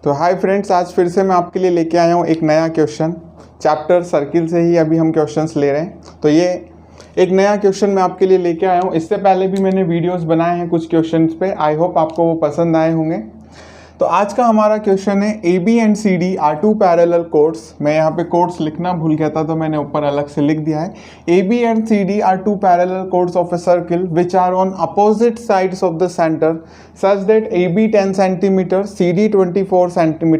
तो hi friends, आज फिर से मैं आपके लिए लेके आया हूँ एक नया क्वेश्चन। चैप्टर सर्किल से ही अभी हम क्वेश्चंस ले रहे हैं। तो ये एक नया क्वेश्चन मैं आपके लिए लेके आया हूँ। इससे पहले भी मैंने वीडियोस बनाए हैं कुछ क्वेश्चंस पे। आई होप आपको वो पसंद आए होंगे। तो आज का हमारा क्वेश्चन है A B and C D are two parallel chords. मैं यहाँ पे कोड्स लिखना भूल गया था तो मैंने ऊपर अलग से लिख दिया है। A B and C D are two parallel chords of a circle which are on opposite sides of the center such that AB 10 cm, CD 24 cm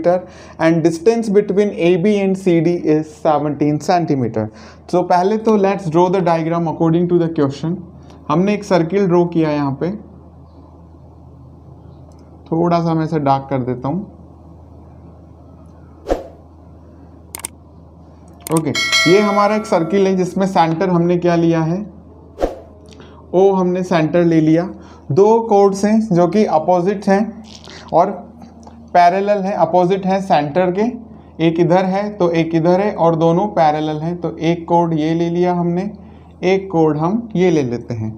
and distance between AB and CD is 17 cm. तो पहले तो let's draw the diagram according to the question। हमने एक circle draw किया यहाँ पे, थोड़ा सा मैं इसे डार्क कर देता हूँ। ओके, ये हमारा एक सर्किल है जिसमें सेंटर हमने क्या लिया है, ओ हमने सेंटर ले लिया। दो कोड्स हैं जो कि अपोजिट हैं और पैरेलल है, अपोजिट है सेंटर के। एक इधर है तो एक इधर है और दोनों पैरेलल हैं। तो एक कोड ये ले लिया हमने, एक कोड हम ये ले लेते हैं।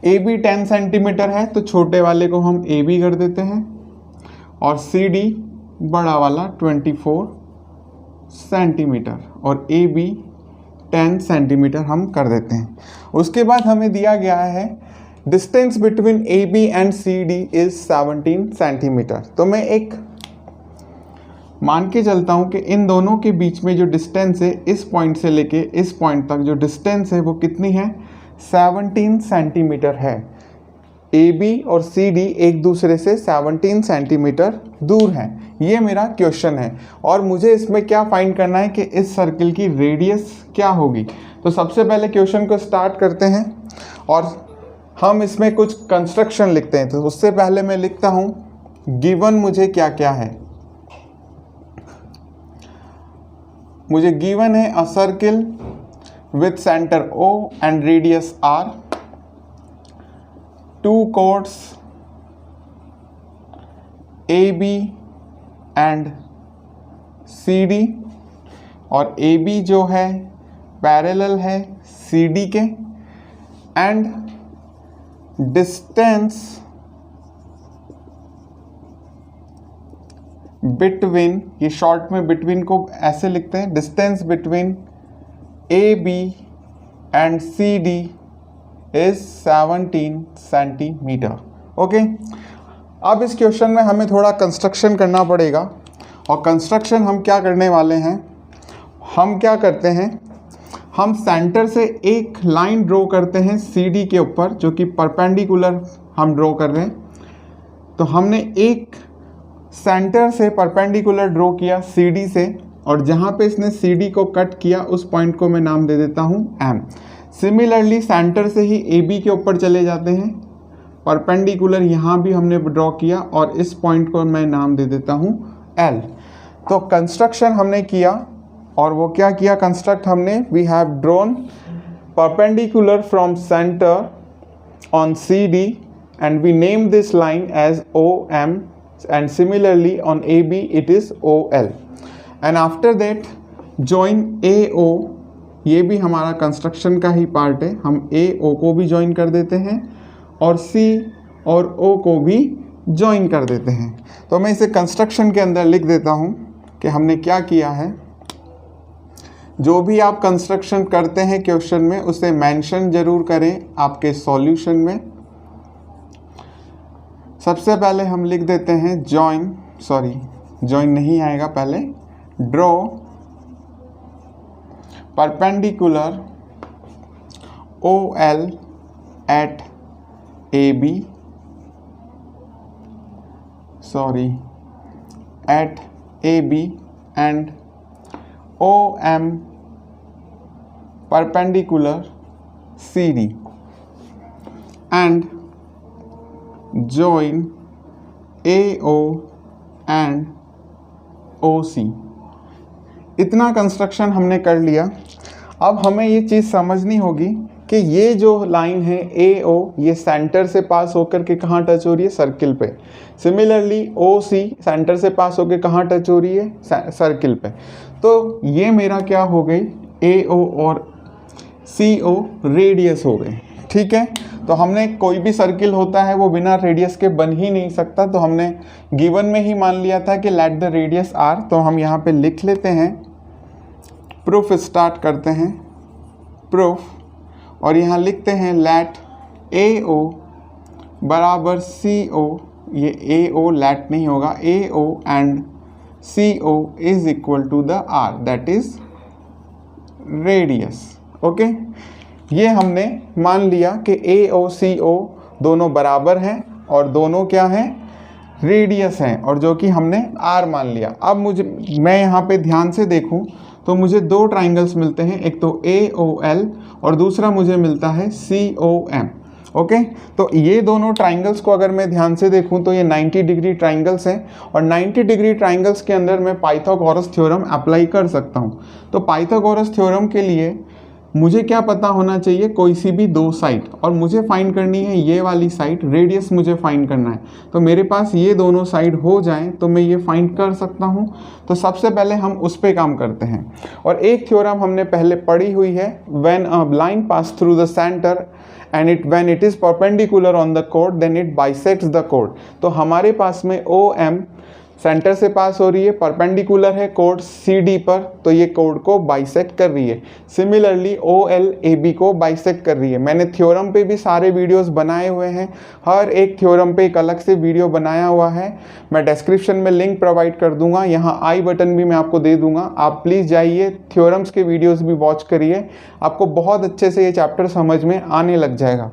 ए बी 10 सेंटीमीटर है तो छोटे वाले को हम ए बी कर देते हैं और सी डी बड़ा वाला 24 सेंटीमीटर और ए बी 10 सेंटीमीटर हम कर देते हैं। उसके बाद हमें दिया गया है distance between A B and C D is 17 centimetre. तो मैं एक मान के चलता हूँ कि इन दोनों के बीच में जो डिस्टेंस है, इस पॉइंट से लेके इस पॉइंट तक जो डिस्टेंस है वो कितनी है, 17 सेंटीमीटर है। ए बी और सी डी एक दूसरे से 17 सेंटीमीटर दूर हैं। ये मेरा क्वेश्चन है और मुझे इसमें क्या फाइंड करना है कि इस सर्किल की रेडियस क्या होगी। तो सबसे पहले क्वेश्चन को स्टार्ट करते हैं और हम इसमें कुछ कंस्ट्रक्शन लिखते हैं। तो उससे पहले मैं लिखता हूँ गिवन मुझे क्या क्या है। मुझे गिवन है अ circle with center O and radius R, two chords AB and CD और AB जो है पैरेलल है CD के and distance between, ये शॉर्ट में between को ऐसे लिखते हैं, distance between AB and CD is 17 centimetre. Okay, अब इस क्वेश्चन में हमें थोड़ा कंस्ट्रक्शन करना पड़ेगा और कंस्ट्रक्शन हम क्या करने वाले हैं, हम क्या करते हैं, हम सेंटर से एक लाइन ड्रॉ करते हैं CD के ऊपर जो कि परपेंडिकुलर हम ड्रॉ कर रहे हैं। तो हमने एक सेंटर से परपेंडिकुलर ड्रॉ किया CD से और जहाँ पे इसने CD को कट किया उस पॉइंट को मैं नाम दे देता हूँ M। सिमिलरली सेंटर से ही AB के ऊपर चले जाते हैं, परपेंडिकुलर यहाँ भी हमने ड्रॉ किया और इस पॉइंट को मैं नाम दे देता हूँ L। तो कंस्ट्रक्शन हमने किया और वो क्या किया, कंस्ट्रक्ट हमने, we have drawn perpendicular from centre on CD and we name this line as OM and similarly on AB it is OL। And after that join A O, ये भी हमारा कंस्ट्रक्शन का ही पार्ट है। हम ए ओ को भी join कर देते हैं और सी और ओ को भी ज्वाइन कर देते हैं। तो मैं इसे कंस्ट्रक्शन के अंदर लिख देता हूँ कि हमने क्या किया है। जो भी आप कंस्ट्रक्शन करते हैं क्वेश्चन में उसे मेंशन ज़रूर करें आपके सॉल्यूशन में। सबसे पहले हम लिख देते हैं जॉइन नहीं आएगा, पहले draw perpendicular OL at AB, at AB and OM perpendicular CD and join AO and OC। इतना कंस्ट्रक्शन हमने कर लिया। अब हमें ये चीज़ समझनी होगी कि ये जो लाइन है AO, ये सेंटर से पास होकर के कहाँ टच हो रही है, सर्किल पे। सिमिलरली OC सेंटर से पास होकर कहाँ टच हो रही है, सर्किल पे। तो ये मेरा क्या हो गई, AO और CO रेडियस हो गए। ठीक है। तो हमने कोई भी सर्किल होता है वो बिना रेडियस के बन ही नहीं सकता, तो हमने गिवन में ही मान लिया था कि लेट द रेडियस आर। तो हम यहाँ पे लिख लेते हैं, प्रूफ स्टार्ट करते हैं, प्रूफ, और यहाँ लिखते हैं लेट ए ओ बराबर सी ओ, ये ए ओ लेट नहीं होगा, A O and C O is equal to the R, that is radius. Okay, ये हमने मान लिया कि ए ओ सी ओ दोनों बराबर हैं और दोनों क्या हैं, रेडियस हैं, और जो कि हमने आर मान लिया। अब मैं यहाँ पे ध्यान से देखूँ तो मुझे दो ट्राइंगल्स मिलते हैं, एक तो ए ओ एल और दूसरा मुझे मिलता है सी ओ एम। ओके, तो ये दोनों ट्राइंगल्स को अगर मैं ध्यान से देखूं तो ये 90 डिग्री ट्राइंगल्स हैं, और 90 डिग्री ट्राइंगल्स के अंदर मैं पाइथागोरस थ्योरम अप्लाई कर सकता हूं। तो पाइथागोरस थ्योरम के लिए मुझे क्या पता होना चाहिए, कोई सी भी दो साइड, और मुझे फाइंड करनी है ये वाली साइड, रेडियस मुझे फाइंड करना है। तो मेरे पास ये दोनों साइड हो जाएं तो मैं ये फाइंड कर सकता हूँ। तो सबसे पहले हम उस पर काम करते हैं, और एक थ्योरम हमने पहले पढ़ी हुई है, when a line pass through the centre and when it is perpendicular on the chord then it bisects the chord। तो हमारे पास में ओ एम सेंटर से पास हो रही है, परपेंडिकुलर है कोड सी डी पर, तो ये कोड को बाइसेक्ट कर रही है। Similarly O L A B को बाइसेक्ट कर रही है। मैंने थ्योरम पे भी सारे वीडियोस बनाए हुए हैं, हर एक थ्योरम पे एक अलग से वीडियो बनाया हुआ है, मैं डिस्क्रिप्शन में लिंक प्रोवाइड कर दूंगा, यहाँ आई बटन भी मैं आपको दे दूंगा। आप प्लीज़ जाइए, थ्योरम्स के वीडियोज़ भी वॉच करिए, आपको बहुत अच्छे से ये चैप्टर समझ में आने लग जाएगा।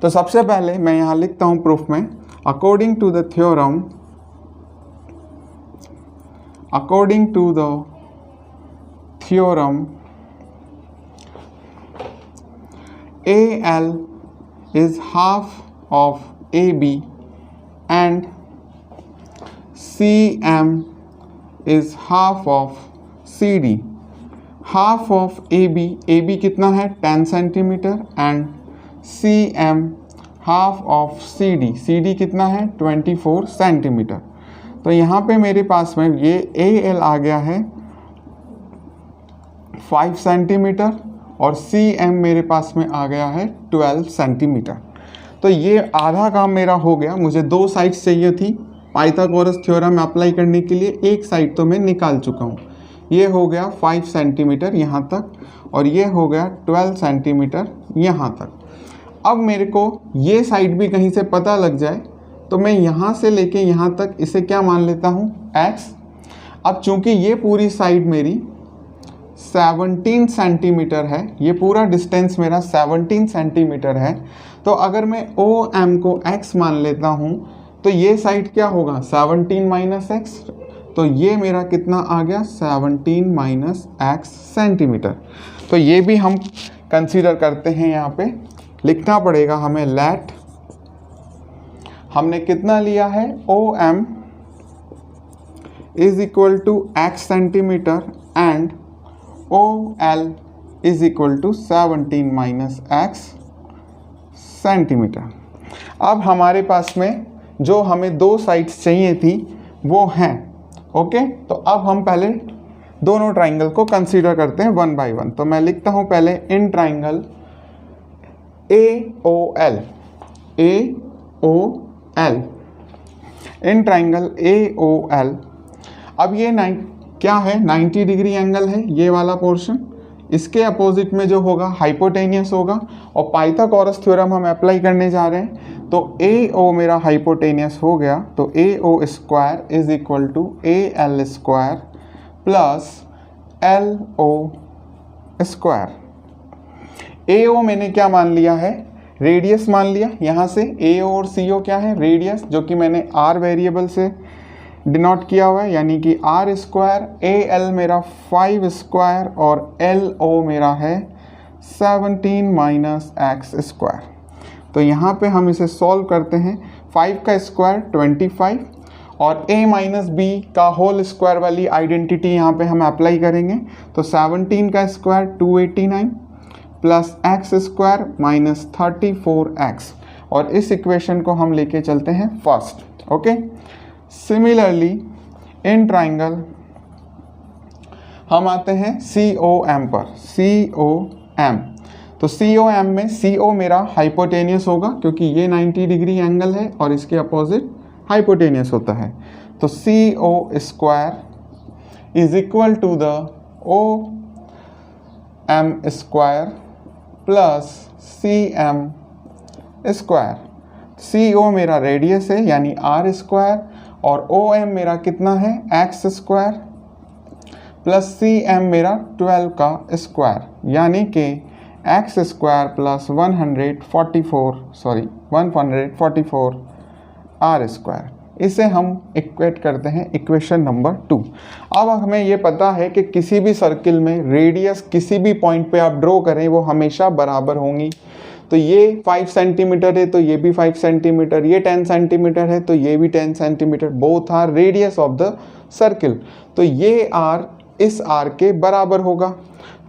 तो सबसे पहले मैं यहाँ लिखता हूँ प्रूफ में, according to the theorem, according to the theorem AL is half of AB and CM is half of CD। Half of AB कितना है 10 centimetre, and CM half of CD कितना है 24 सेंटीमीटर। तो यहाँ पे मेरे पास में ये AL आ गया है 5 सेंटीमीटर और CM मेरे पास में आ गया है 12 सेंटीमीटर। तो ये आधा काम मेरा हो गया। मुझे दो साइड्स चाहिए थी पाइथागोरस थ्योरम अप्लाई करने के लिए, एक साइड तो मैं निकाल चुका हूँ। ये हो गया 5 सेंटीमीटर यहाँ तक, और ये हो गया 12 सेंटीमीटर यहाँ तक। अब मेरे को ये साइड भी कहीं से पता लग जाए तो मैं यहाँ से लेके यहाँ तक इसे क्या मान लेता हूँ x। अब चूंकि ये पूरी साइड मेरी 17 सेंटीमीटर है, ये पूरा डिस्टेंस मेरा 17 सेंटीमीटर है, तो अगर मैं OM को x मान लेता हूँ तो ये साइड क्या होगा 17 माइनस x, तो ये मेरा कितना आ गया 17 माइनस x सेंटीमीटर। तो ये भी हम कंसीडर करते हैं, यहाँ पे लिखना पड़ेगा हमें लेट, हमने कितना लिया है OM is equal to x centimetre and OL is equal to 17 minus x centimetre. अब हमारे पास में जो हमें दो साइड्स चाहिए थी वो हैं। ओके, तो अब हम पहले दोनों ट्राइंगल को कंसीडर करते हैं वन बाय वन। तो मैं लिखता हूँ पहले in triangle AOL, in triangle AOL। अब ये क्या है 90 डिग्री एंगल है ये वाला पोर्शन, इसके अपोजिट में जो होगा हाइपोटेनियस होगा, और पाइथागोरस थ्योरम हम अप्लाई करने जा रहे हैं। तो AO मेरा हाइपोटेनियस हो गया, तो AO square is equal to AL square plus LO square. AO मैंने क्या मान लिया है रेडियस मान लिया, यहाँ से AO और CO क्या है रेडियस, जो कि मैंने R वेरिएबल से डिनोट किया हुआ है, यानी कि R स्क्वायर, AL मेरा 5 स्क्वायर और LO मेरा है 17 माइनस x स्क्वायर। तो यहाँ पे हम इसे सॉल्व करते हैं, 5 का स्क्वायर 25 और a माइनस बी का होल स्क्वायर वाली आइडेंटिटी यहाँ पे हम अप्लाई करेंगे। तो 17 का square 289 plus x square minus 34x, और इस इक्वेशन को हम लेके चलते हैं first. Okay, similarly in triangle हम आते हैं COM पर, COM। तो COM में CO मेरा हाइपोटेनियस होगा क्योंकि ये 90 डिग्री एंगल है और इसके अपोजिट हाइपोटेनियस होता है। तो CO square is equal to the OM square plus CM square. CO मेरा रेडियस है यानी R स्क्वायर और OM मेरा कितना है X स्क्वायर प्लस CM मेरा 12 का स्क्वायर यानी कि X square plus 144 R square. इसे हम इक्वेट करते हैं इक्वेशन नंबर 2। अब हमें ये पता है कि किसी भी सर्किल में रेडियस किसी भी पॉइंट पे आप ड्रॉ करें वो हमेशा बराबर होंगी। तो ये 5 सेंटीमीटर है तो ये भी 5 सेंटीमीटर, ये 10 सेंटीमीटर है तो ये भी 10 centimetre, both are radius of the circle. तो ये R इस R के बराबर होगा।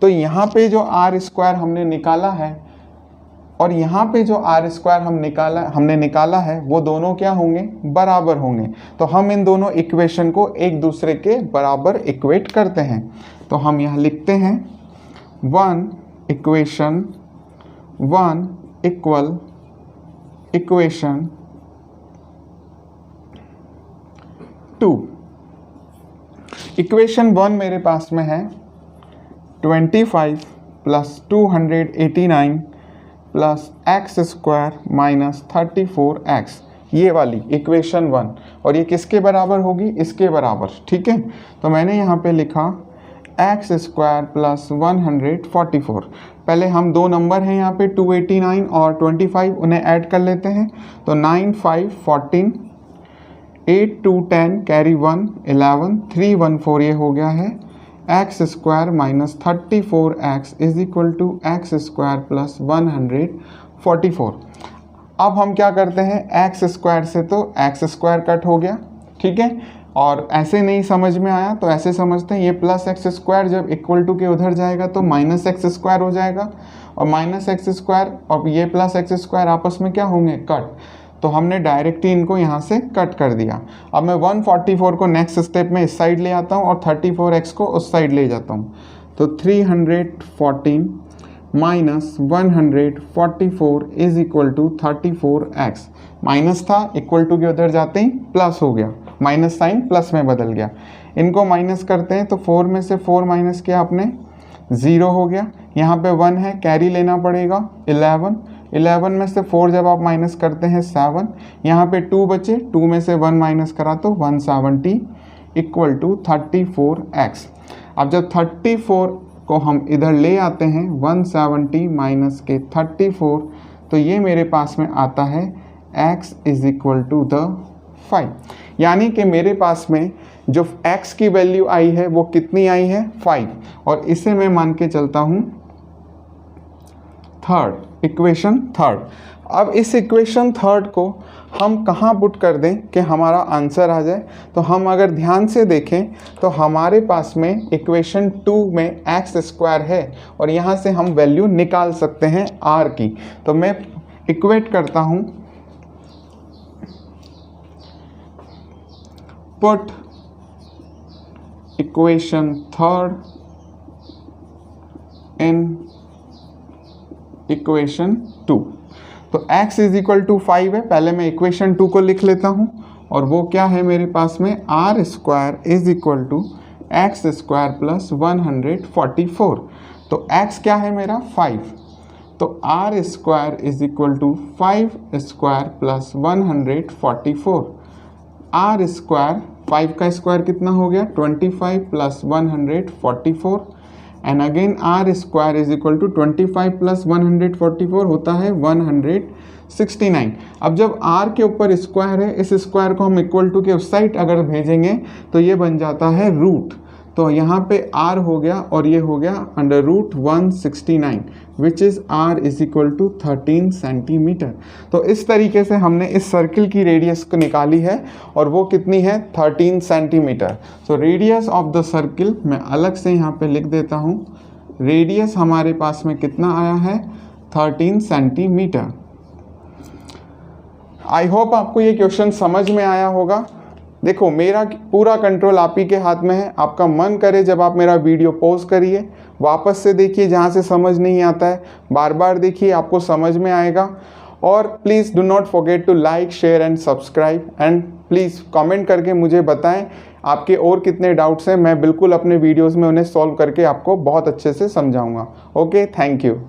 तो यहाँ पे जो R स्क्वायर हमने निकाला है और यहाँ पे जो R स्क्वायर हमने निकाला है वो दोनों क्या होंगे, बराबर होंगे। तो हम इन दोनों इक्वेशन को एक दूसरे के बराबर इक्वेट करते हैं। तो हम यहाँ लिखते हैं 1 इक्वेशन 1 इक्वल इक्वेशन 2। इक्वेशन 1 मेरे पास में है 25 plus 289 plus x square minus 34x, ये वाली इक्वेशन 1। और ये किसके बराबर होगी, इसके बराबर, ठीक है। तो मैंने यहाँ पे लिखा एक्स स्क्वायर प्लस 144। पहले हम दो नंबर हैं यहाँ पे 289 और 25, उन्हें ऐड कर लेते हैं। तो 9 5 14, 8 2 10 कैरी 1 11, 3 1 4 ये हो गया है x square minus 34x is equal to x square plus 144। अब हम क्या करते हैं, एक्स स्क्वायर से तो एक्स स्क्वायर कट हो गया, ठीक है। और ऐसे नहीं समझ में आया तो ऐसे समझते हैं, ये प्लस एक्स स्क्वायर जब इक्वल टू के उधर जाएगा तो माइनस एक्स स्क्वायर हो जाएगा और माइनस एक्स स्क्वायर और ये प्लस एक्स स्क्वायर आपस में क्या होंगे, कट। तो हमने डायरेक्टली इनको यहाँ से कट कर दिया। अब मैं 144 को नेक्स्ट स्टेप में इस साइड ले आता हूँ और 34x को उस साइड ले जाता हूँ। तो 314 minus 144 is equal to 34x। Minus था, इक्वल टू के उधर जाते ही प्लस हो गया, माइनस साइन प्लस में बदल गया। इनको माइनस करते हैं तो 4 में से 4 माइनस किया आपने 0 हो गया। यहाँ पे 1 है, कैरी लेना पड़ेगा 11 में से 4 जब आप माइनस करते हैं 7, यहाँ पे 2 बचे, 2 में से 1 माइनस करा तो 170 इक्वल टू 34x। अब जब 34 को हम इधर ले आते हैं 170 माइनस के 34, तो ये मेरे पास में आता है x is equal to the 5। यानी कि मेरे पास में जो x की वैल्यू आई है वो कितनी आई है, 5। और इसे मैं मान के चलता हूँ थर्ड, इक्वेशन थर्ड। अब इस इक्वेशन थर्ड को हम कहाँ पुट कर दें कि हमारा आंसर आ जाए। तो हम अगर ध्यान से देखें तो हमारे पास में इक्वेशन 2 में एक्स स्क्वायर है और यहाँ से हम वैल्यू निकाल सकते हैं r की। तो मैं इक्वेट करता हूँ, put equation third in equation 2। तो x इज इक्वल टू 5 है, पहले मैं इक्वेशन 2 को लिख लेता हूँ और वो क्या है मेरे पास में, r square is equal to x square plus 144। तो x क्या है मेरा, 5। तो r square is equal to 5 square plus 144। r square 5 का स्क्वायर कितना हो गया, 25 plus 144 and again r square is equal to 25 plus 144 होता है 169। अब जब r के ऊपर स्क्वायर है, इस स्क्वायर को हम इक्वल टू के उस साइड अगर भेजेंगे तो ये बन जाता है रूट। तो यहाँ पे r हो गया और ये हो गया under root 169 which is r is equal to 13 centimetre. तो इस तरीके से हमने इस सर्किल की रेडियस को निकाली है और वो कितनी है, 13 centimetre. So radius of the circle मैं अलग से यहाँ पे लिख देता हूँ, रेडियस हमारे पास में कितना आया है, 13 सेंटीमीटर। आई होप आपको ये क्वेश्चन समझ में आया होगा। देखो मेरा पूरा कंट्रोल आप ही के हाथ में है। आपका मन करे जब आप मेरा वीडियो पॉज करिए, वापस से देखिए जहाँ से समझ नहीं आता है, बार बार देखिए, आपको समझ में आएगा। और please do not forget to like, share and subscribe, and please comment करके मुझे बताएं आपके और कितने डाउट्स हैं। मैं बिल्कुल अपने वीडियोज़ में उन्हें सॉल्व करके आपको बहुत अच्छे से समझाऊंगा। Okay, thank you.